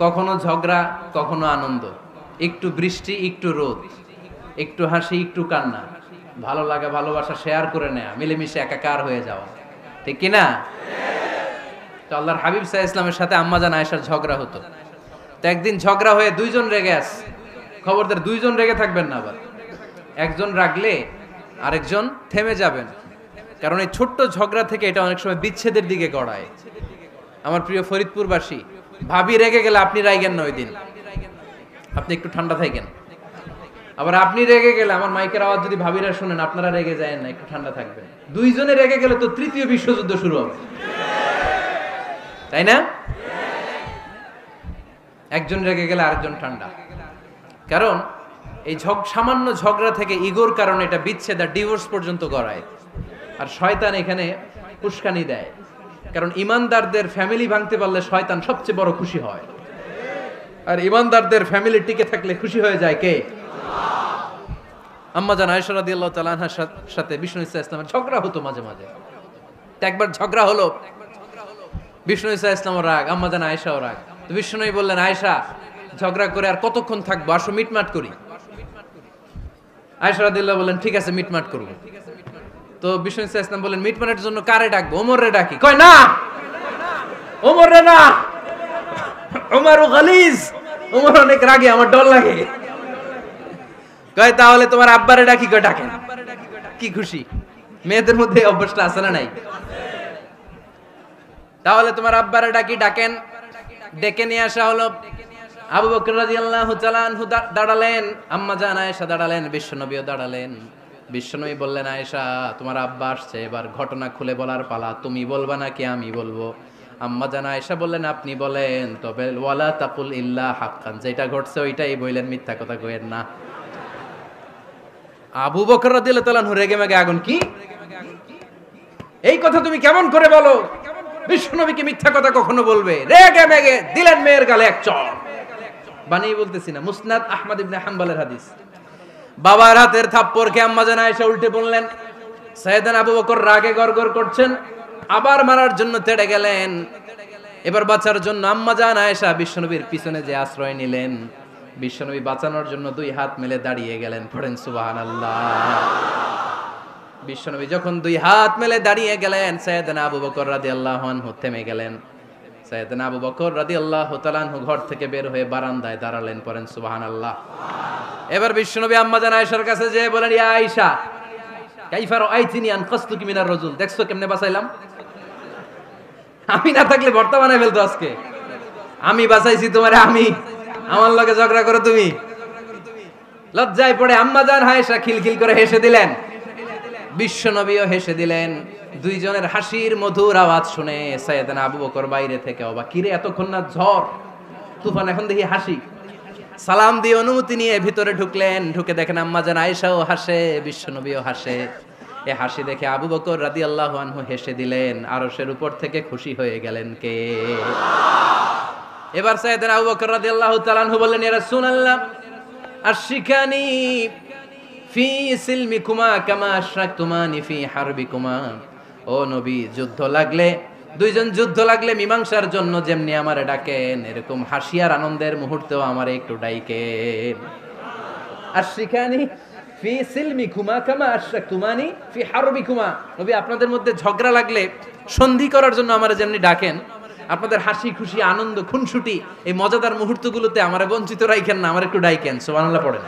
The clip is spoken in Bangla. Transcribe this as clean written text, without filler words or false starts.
কখনো ঝগড়া, কখনো আনন্দ, একটু বৃষ্টি, একটু রোদ, একটু হাসি, একটু কান্না, ভালো লাগা ভালোবাসা শেয়ার করে নেয়া, মিলেমিশে একাকার হয়ে যাওয়া, ঠিক কি না? তো আল্লাহর হাবিব সাল্লাল্লাহু আলাইহি ইসলামের সাথে আম্মাজান আয়েশার ঝগড়া হতো। তো একদিন ঝগড়া হয়ে দুইজন রেগে আছে। খবরদার দুইজন রেগে থাকবেন না, আবার একজন রাগলে আরেকজন থেমে যাবেন, কারণ এই ছোট্ট ঝগড়া থেকে এটা অনেক সময় বিচ্ছেদের দিকে গড়ায়। আমার প্রিয় ফরিদপুরবাসী, ভাবি রেগে গেলে আপনি রাইগেন না, ওই দিন আপনি একটু ঠান্ডা থাকেন। আবার আপনি রেগে গেলে, আমার মাইকের আওয়াজ যদি ভাবিরা শুনেন, আপনারা রেগে যায় না, একটু ঠান্ডা থাকবেন। দুইজনে রেগে গেলে তো তৃতীয় বিশ্বযুদ্ধ শুরু হবে, তাই না? একজন রেগে গেলে আরেকজন ঠান্ডা, কারণ এই সামান্য ঝগড়া থেকে ইগোর কারণে এটা বিচ্ছেদ আর ডিভোর্স পর্যন্ত গড়ায়। আর শয়তান এখানে উস্কানি দেয়, কারণ ইমানদারদের ফ্যামিলি ভাঙতে পারলে শয়তান সবচেয়ে বড় খুশি হয়, আর ইমানদারদের ফ্যামিলি টিকে থাকলে খুশি হয়ে যায় কে? আম্মাজান আয়েশা রাদিয়াল্লাহু তাআলা আনহার সাথে বিষ্ণু ইসলামের ঝগড়া হতো মাঝে মাঝে। একবার ঝগড়া হলো, বিষ্ণু ইসলামের রাগ, আম্মাজান আয়েশাও রাগ। তো বিষ্ণু বললেন, আয়েশা ঝগড়া করে আর কতক্ষণ থাকবো, আসো মিটমাট করি। আয়েশা রাদিয়াল্লাহু বললেন, ঠিক আছে মিটমাট করব। তো বিষ্ণু ইসলাম বললেন, মিটমাটের জন্য কারে ডাকবো? ওমর রে ডাকি। কয় না, ওমর রে না, ওমর গালিজ, ওমর অনেক রাগে, আমার ডর লাগে। কয় তাহলে তোমার আব্বারে ডাকি। কয় ডাকেন। কি খুশি, মেয়েদের মধ্যে অভ্যাসটা আছে না নাই? তাহলে তোমার আব্বারে ডাকি, ডাকেন। ডেকে নিয়ে আসা হলো। আবু বকর রাদিয়াল্লাহু তাআলা আনহু দাঁড়ালেন, আম্মাজান আয়েশা দাঁড়ালেন, বিশ্বনবীও দাঁড়ালেন। বিশ্বনবী বললেন, আয়েশা তোমার আব্বা আসছে, এবার ঘটনা খুলে বলার পালা, তুমি বলবা নাকি আমি বলবো? আম্মাজান আয়েশা বললেন, আপনি বলেন, তবে ওয়ালা তাকুল ইল্লা হাক্কান, যেটা ঘটছে ওইটাই বললেন, মিথ্যা কথা কইেন না। আবু বকর রাদিয়াল্লাহু তাআলা আনহু রেগে মেগে আগুন, কি এই কথা তুমি কেমন করে বলো? বিশ্বনবীকে মিথ্যা কথা কখনো বলবে? রেগে মেগে দিলেন মেয়ের গালে এক চড়। বানিয়ে বলতেছি না, মুসনাদ আহমদ ইবনে হাম্বলের হাদিস। বাবার হাতের থাপ্পড়কে আম্মাজান আয়েশা উল্টে বললেন। সাইয়েদনা আবু বকর রাগে গড়গড় করছেন, আবার মারার জন্য তেড়ে গেলেন। এবার বাঁচার জন্য আম্মাজান আয়েশা বিশ্বনবীর পিছনে যে আশ্রয় নিলেন, বিশ্বনবী বাঁচানোর জন্য দুই হাত মেলে দাঁড়িয়ে গেলেন। পড়েন সুবহানাল্লাহ। বিশ্বনবী যখন দুই হাত মেলে দাঁড়িয়ে গেলেন, সাইয়েদনা আবু বকর রাদিয়াল্লাহু আনহু থেমে গেলেন। সাইয়েদনা আবু বকর রাদিয়াল্লাহু তাআলা আনহু ঘর থেকে বের হয়ে বারান্দায় দাঁড়ালেন। পড়েন সুবহানাল্লাহ। এবার বিশ্বনবী আম্মাজান আয়েশার কাছে যেয়ে বলেন, ইয়া আয়েশা কাইফা রাআইতিনি আনকাসতুকি মিনার রাজুল, দেখছো কেমনে বাঁচাইলাম? আমি না থাকলে ভর্তা বানাই ফেলতো আজকে। আমি বাঁচাইছি তোমারে, আমি, আমার লগে ঝগড়া করো তুমি। লজ্জায় পড়ে আম্মাজান আয়েশা খিলখিল করে হেসে দিলেন, বিশ্বনবীও হেসে দিলেন। দুইজনের হাসির মধুর আওয়াজ শুনে সাইয়েদনা আবু বকর বাইরে থেকে অবাক, কিরে এতক্ষণ না ঝড় তুফান, এখন দেখি হাসি। সালাম দিয়ে অনুমতি নিয়ে ভিতরে ঢুকলেন। ঢুকে দেখেন আম্মাজান আয়েশাও হাসে, বিশ্বনবীও হাসে। এ হাসি দেখে আবু বকর রাদিয়াল্লাহু আনহু হেসে দিলেন। আরশের উপর থেকে খুশি হয়ে গেলেন কে? এবার সাইয়েদনা আবু বকর রাদিয়াল্লাহু তাআলা আনহু বললেন, ইয়া রাসূলুল্লাহ আশরিকানি ফি সিলমিকুমা কামা আশরাকতুমানি ফি হারবিকুমা। ও নবী, যুদ্ধ লাগলে, দুইজন যুদ্ধ লাগলে মীমাংসার জন্য যেমনি আমারে ডাকেন, এরকম হাসি আর আনন্দের মুহূর্তেও আমারে একটু ডাইকেন। আশরিকানি ফি সিলমিকুমা কামা আশরাকতুমানি ফি হারবিকুমা। নবী, আপনাদের মধ্যে ঝগড়া লাগলে সন্ধি করার জন্য আমারে যেমনি ডাকেন, আপনাদের হাসি খুশি আনন্দ খুনসুটি এই মজাদার মুহূর্তগুলোতে আমারে বঞ্চিত রাখেন না, আমার একটু ডাইকেন। সুবহানাল্লাহ পড়েন।